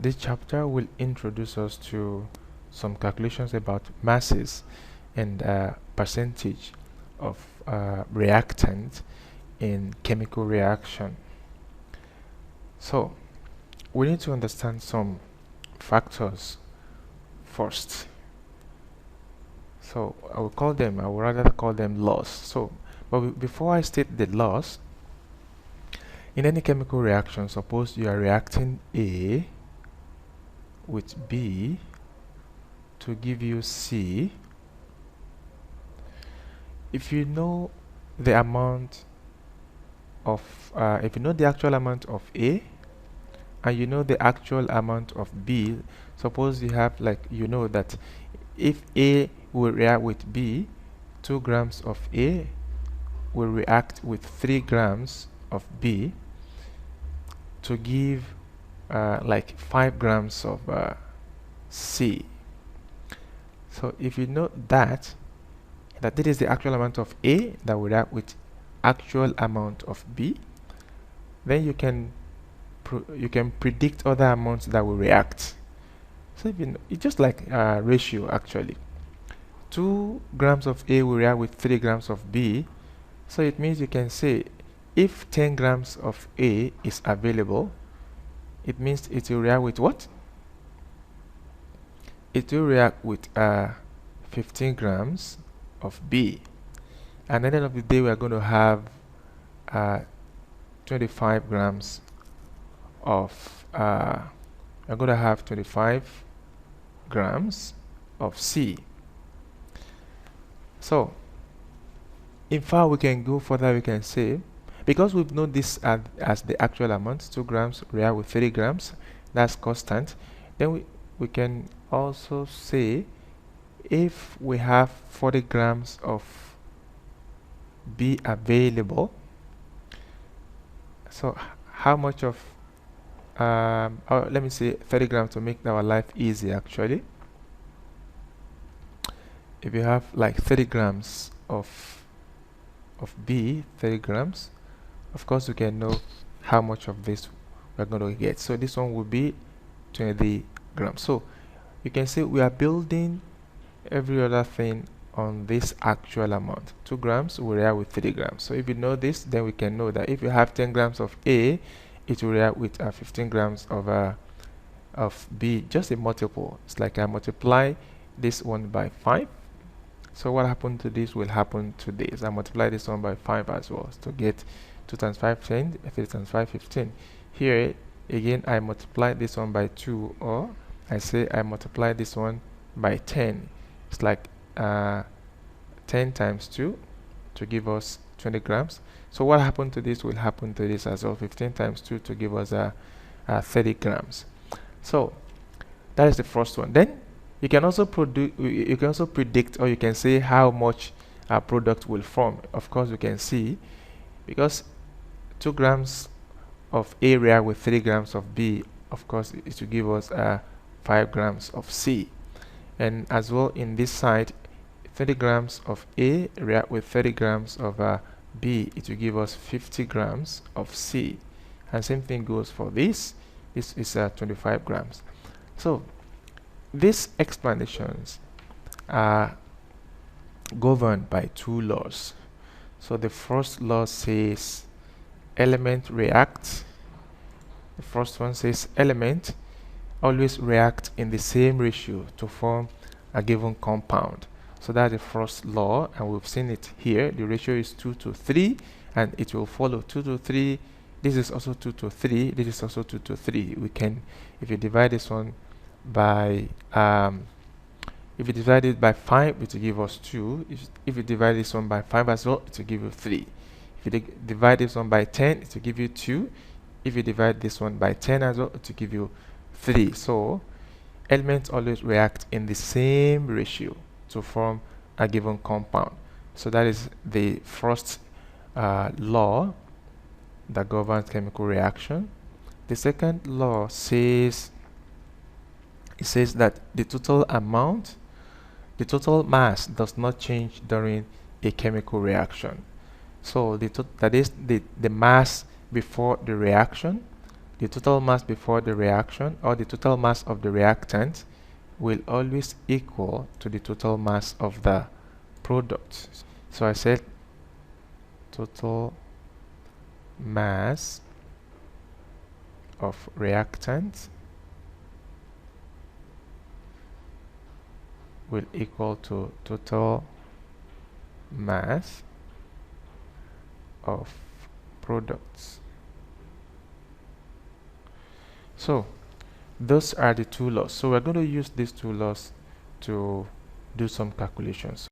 This chapter will introduce us to some calculations about masses and percentage of reactant in chemical reaction. So we need to understand some factors first. So I will rather call them laws. So, but before I state the laws, in any chemical reaction, suppose you are reacting A with B to give you C. If you know the amount of, if you know the actual amount of A and you know the actual amount of B, suppose you have, like, you know that if A will react with B, 2 grams of A will react with 3 grams of B to give like 5 grams of C. So if you know that this is the actual amount of A that will react with actual amount of B, then you can predict other amounts that will react. So if you know, it's just like a ratio actually. 2 grams of A will react with 3 grams of B, so it means you can say if 10 grams of A is available, it means it will react with what? It will react with 15 grams of B, and at the end of the day we are going to have 25 grams of we're going to have 25 grams of C. So in fact we can go further, we can say, because we've known this as the actual amount, 2 grams react with 3 grams, that's constant, then we can also say if we have 40 grams of B available, so how much of let me say 30 grams to make our life easy actually. If you have like 30 grams of B, 30 grams, of course we can know how much of this we're going to get. So this one will be 20 grams. So you can say we are building every other thing on this actual amount. 2 grams will react with 3 grams. So if you know this, then we can know that if you have 10 grams of A, it will react with 15 grams of B, just a multiple. It's like I multiply this one by 5. So what happened to this will happen to this. I multiply this one by 5 as well to get 2 times 5, 10, 3 times 5, 15. Here again I multiply this one by 2, or I say I multiply this one by 10. It's like 10 times 2 to give us 20 grams. So what happened to this will happen to this as well, 15 times 2 to give us 30 grams. So that is the first one. Then you can also predict, or you can say how much a product will form. Of course you can see, because 2 grams of A react with 3 grams of B, of course it will give us 5 grams of C. And as well in this side, 30 grams of A react with 30 grams of B, it will give us 50 grams of C. And same thing goes for this. This is 25 grams. So these explanations are governed by 2 laws. So the first law says element react. The first one says element always react in the same ratio to form a given compound. So that's the first law, and we've seen it here. The ratio is 2 to 3, and it will follow 2 to 3. This is also 2 to 3. This is also 2 to 3. We can, if you divide this one by if you divide it by 5, it will give us 2. If you divide this one by 5 as well, it will give you 3. If you divide this one by 10, it will give you 2. If you divide this one by 10 as well, it will give you 3. So elements always react in the same ratio to form a given compound. So that is the first law that governs chemical reaction. The second law says, it says that the total mass does not change during a chemical reaction. So that is the mass before the reaction the total mass before the reaction, or the total mass of the reactant, will always equal to the total mass of the product. So I said total mass of reactant will equal to total mass of products. So those are the two laws. So we're going to use these two laws to do some calculations.